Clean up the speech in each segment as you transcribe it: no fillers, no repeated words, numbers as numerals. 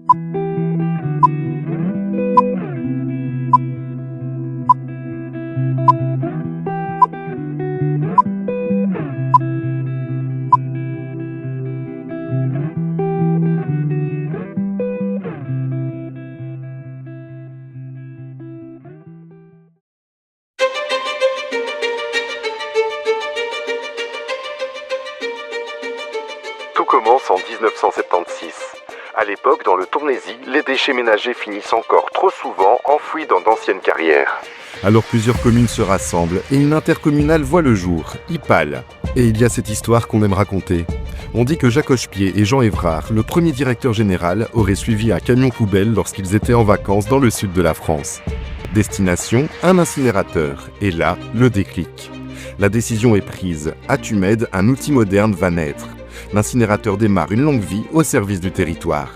Tout commence en 1976. À l'époque, dans le Tournaisis, les déchets ménagers finissent encore trop souvent enfouis dans d'anciennes carrières. Alors plusieurs communes se rassemblent et une intercommunale voit le jour, IPAL. Et il y a cette histoire qu'on aime raconter. On dit que Jacques Hochepied et Jean Évrard, le premier directeur général, auraient suivi un camion poubelle lorsqu'ils étaient en vacances dans le sud de la France. Destination, un incinérateur. Et là, le déclic. La décision est prise. À Tumed, un outil moderne va naître. L'incinérateur démarre une longue vie au service du territoire.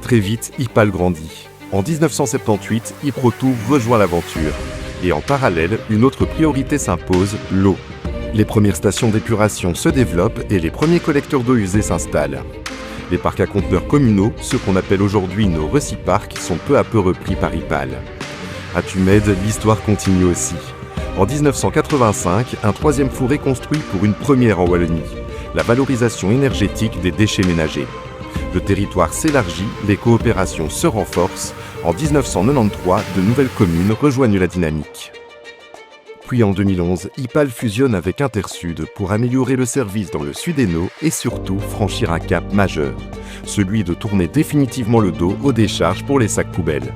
Très vite, IPAL grandit. En 1978, Iprotou rejoint l'aventure. Et en parallèle, une autre priorité s'impose, l'eau. Les premières stations d'épuration se développent et les premiers collecteurs d'eau usée s'installent. Les parcs à conteneurs communaux, ceux qu'on appelle aujourd'hui nos reciparcs, sont peu à peu repris par IPAL. À Tumed, l'histoire continue aussi. En 1985, un troisième four est construit pour une première en Wallonie. La valorisation énergétique des déchets ménagers. Le territoire s'élargit, les coopérations se renforcent. En 1993, de nouvelles communes rejoignent la dynamique. Puis en 2011, IPAL fusionne avec Intersud pour améliorer le service dans le Sud-Hainaut et surtout franchir un cap majeur, celui de tourner définitivement le dos aux décharges pour les sacs poubelles.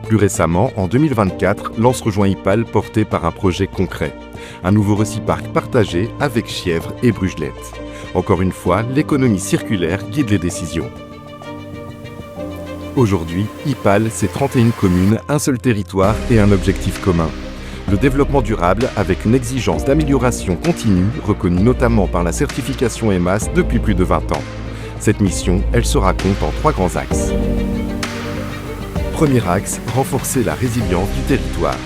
Plus récemment, en 2024, Lens rejoint IPAL porté par un projet concret. Un nouveau reciparc partagé avec Chièvres et Brugelette. Encore une fois, l'économie circulaire guide les décisions. Aujourd'hui, IPAL, c'est 31 communes, un seul territoire et un objectif commun. Le développement durable avec une exigence d'amélioration continue, reconnue notamment par la certification EMAS depuis plus de 20 ans. Cette mission, elle se raconte en 3 grands axes. Premier axe, renforcer la résilience du territoire.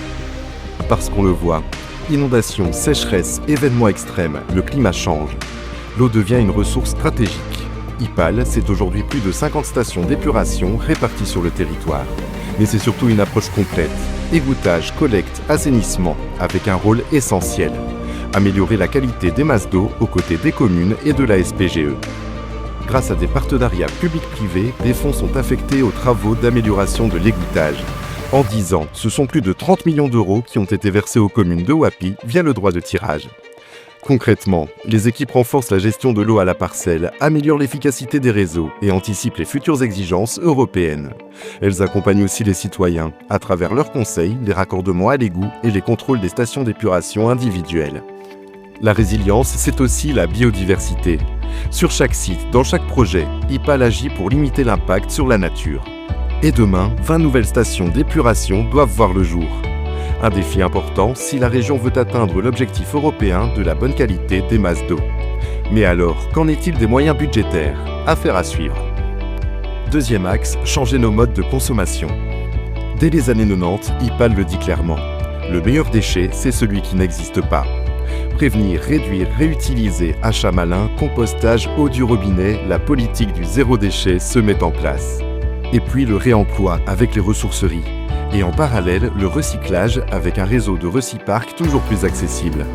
Parce qu'on le voit, inondations, sécheresse, événements extrêmes, le climat change. L'eau devient une ressource stratégique. IPAL, c'est aujourd'hui plus de 50 stations d'épuration réparties sur le territoire. Mais c'est surtout une approche complète. Égouttage, collecte, assainissement, avec un rôle essentiel. Améliorer la qualité des masses d'eau aux côtés des communes et de la SPGE. Grâce à des partenariats publics-privés, des fonds sont affectés aux travaux d'amélioration de l'égouttage. En 10 ans, ce sont plus de 30 millions d'euros qui ont été versés aux communes de Wapi via le droit de tirage. Concrètement, les équipes renforcent la gestion de l'eau à la parcelle, améliorent l'efficacité des réseaux et anticipent les futures exigences européennes. Elles accompagnent aussi les citoyens, à travers leurs conseils, les raccordements à l'égout et les contrôles des stations d'épuration individuelles. La résilience, c'est aussi la biodiversité. Sur chaque site, dans chaque projet, IPAL agit pour limiter l'impact sur la nature. Et demain, 20 nouvelles stations d'épuration doivent voir le jour. Un défi important si la région veut atteindre l'objectif européen de la bonne qualité des masses d'eau. Mais alors, qu'en est-il des moyens budgétaires? Affaire à suivre. Deuxième axe, changer nos modes de consommation. Dès les années 90, IPAL le dit clairement. Le meilleur déchet, c'est celui qui n'existe pas. Prévenir, réduire, réutiliser, achat malin, compostage, eau du robinet, la politique du zéro déchet se met en place. Et puis le réemploi avec les ressourceries. Et en parallèle, le recyclage avec un réseau de reciparcs toujours plus accessible.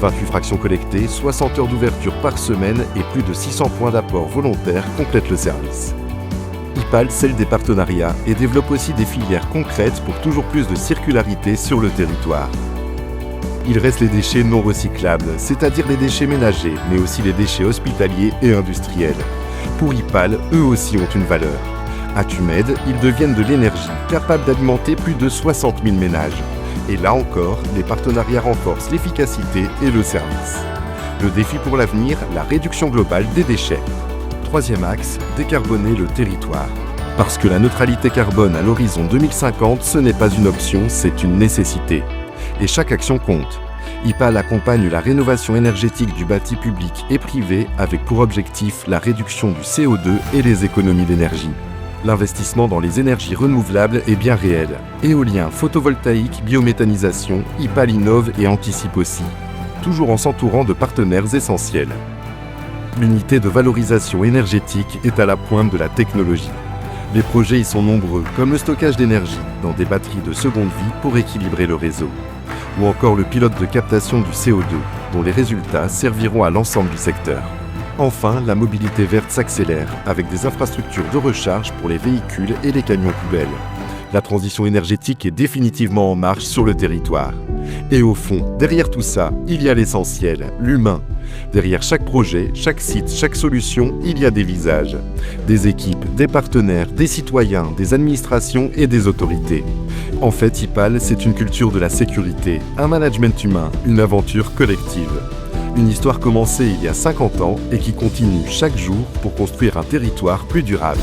28 fractions collectées, 60 heures d'ouverture par semaine et plus de 600 points d'apport volontaires complètent le service. IPAL scelle des partenariats et développe aussi des filières concrètes pour toujours plus de circularité sur le territoire. Il reste les déchets non recyclables, c'est-à-dire les déchets ménagers, mais aussi les déchets hospitaliers et industriels. Pour IPAL, eux aussi ont une valeur. À Tumed, ils deviennent de l'énergie, capable d'alimenter plus de 60 000 ménages. Et là encore, les partenariats renforcent l'efficacité et le service. Le défi pour l'avenir, la réduction globale des déchets. Troisième axe, décarboner le territoire. Parce que la neutralité carbone à l'horizon 2050, ce n'est pas une option, c'est une nécessité. Et chaque action compte. IPAL accompagne la rénovation énergétique du bâti public et privé avec pour objectif la réduction du CO2 et les économies d'énergie. L'investissement dans les énergies renouvelables est bien réel. Éolien, photovoltaïque, biométhanisation, IPAL innove et anticipe aussi. Toujours en s'entourant de partenaires essentiels. L'unité de valorisation énergétique est à la pointe de la technologie. Les projets y sont nombreux, comme le stockage d'énergie dans des batteries de seconde vie pour équilibrer le réseau, ou encore le pilote de captation du CO2, dont les résultats serviront à l'ensemble du secteur. Enfin, la mobilité verte s'accélère avec des infrastructures de recharge pour les véhicules et les camions poubelles. La transition énergétique est définitivement en marche sur le territoire. Et au fond, derrière tout ça, il y a l'essentiel, l'humain. Derrière chaque projet, chaque site, chaque solution, il y a des visages. Des équipes, des partenaires, des citoyens, des administrations et des autorités. En fait, IPAL, c'est une culture de la sécurité, un management humain, une aventure collective. Une histoire commencée il y a 50 ans et qui continue chaque jour pour construire un territoire plus durable.